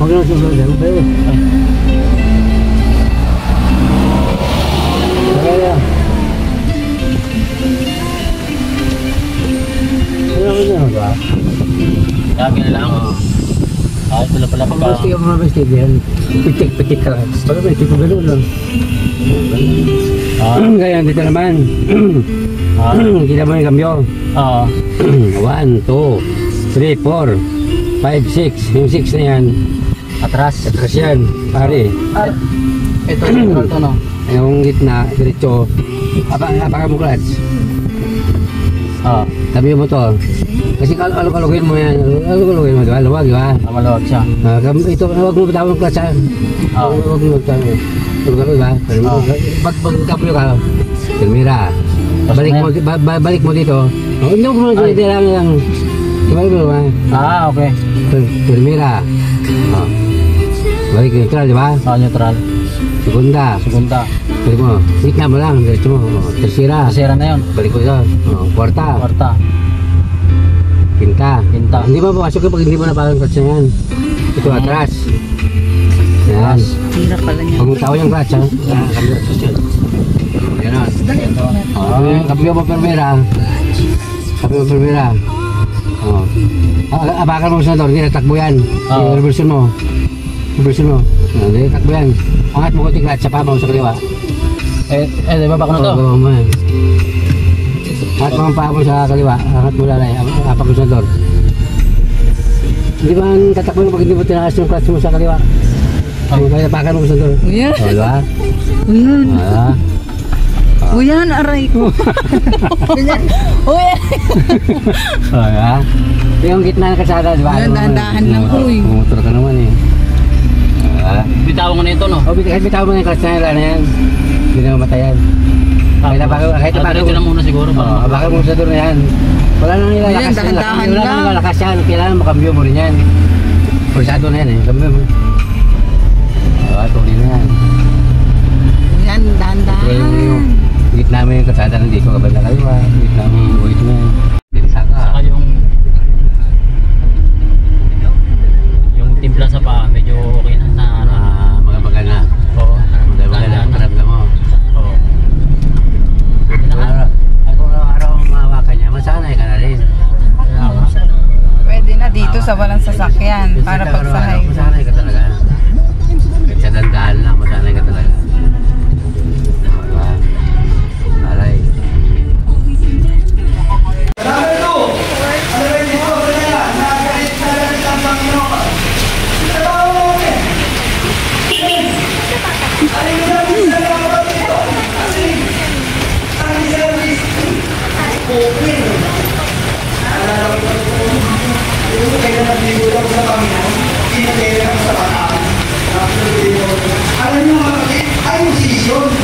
Huwag na susunod yan. Pero. Kaya. Ano ba? Dami na lang. Ito na pala Pag gusto yung mga vestigian, pitik-pitik ka. Pag may tipo gano'n lang. Kaya dito naman. Kita mo yung kambyo. 1, 2, 3, 4, 5, 6. Yung 6 na yan. Atras yan, pare. Ito no. Yung gitna, diretso. Apakan mo clutch. Tabi mo to. Kasi kalugin mo yan. Kalugin mo, diba? Luwag, diba? Maluwag siya. Ito, huwag mo bitawang clutch ha. Huwag mo bitawang. Tulog diba? Pag-kapyo ka, Tilmira. Balik mo dito. Hindi mo kung dito lang. Ibalik mo ba? Okay. Tilmira. Balik neutral, diba? Neutral. Segunda. Balik mo. Gitna mo lang. Diretso mo. Tersira. Tersira na yun. Balik mo ito. Kwarta. Pinta. Hindi ba pasok pag hindi mo napalang clutch na yan? Ito atras. Yan. Hirap pala niya. Pag tao yung clutch ha. Yan. Kapyo mo permera. Apakan mo sa door. Hindi natakbo yan. Reversion mo. Hindi natakbo yan. Angat mo kunti clutch. Sapa mo sa kaliwa. Diba ba ko na to? Angat mo ang paa mo sa kaliwa. Angat mo lalay. Apak mo sa door. Hindi ba tatakbo yung pag hindi mo tinakas yung clutch mo sa kaliwa? Kaya apakan mo sa door. Uyan. Diba? Uyan, aray ko. Uyan. Yung gitna ng kalsada, diba? Dahan-dahan lang po eh. Motor ka naman eh. Bitawan ko na ito no? Kahit bitawan mo na yung clutch na yan. Hindi na mamatayan. Kahit apakan Diretso na muna siguro. apakan mo sa door na yan. Wala nang ilalakas. Dahan-dahan Wala lang. nang ilalakas yan. Kailangan makambyo mo rin yan. Pursado na yan eh. Kambyo mo. Tuloy na yan. Uyan, dahan-dahan. Gitna mo yung kalsada nandito. Kabanda kayo ha. Gitna mo yung buhit mo yan. Saka yung timpla sa paa medyo okay na. Magabagal na. Oo. Magabagal na. Paramdam mo. Oo. Kung araw ang mahawakan niya, masanay ka na rin. Pwede na dito sa walang sasakyan para pagsahay. Masanay ka talaga. Kahit sa dandahan lang, masanay ka talaga. Alay. Alam nyo mga kapatid, ay yung sisyon.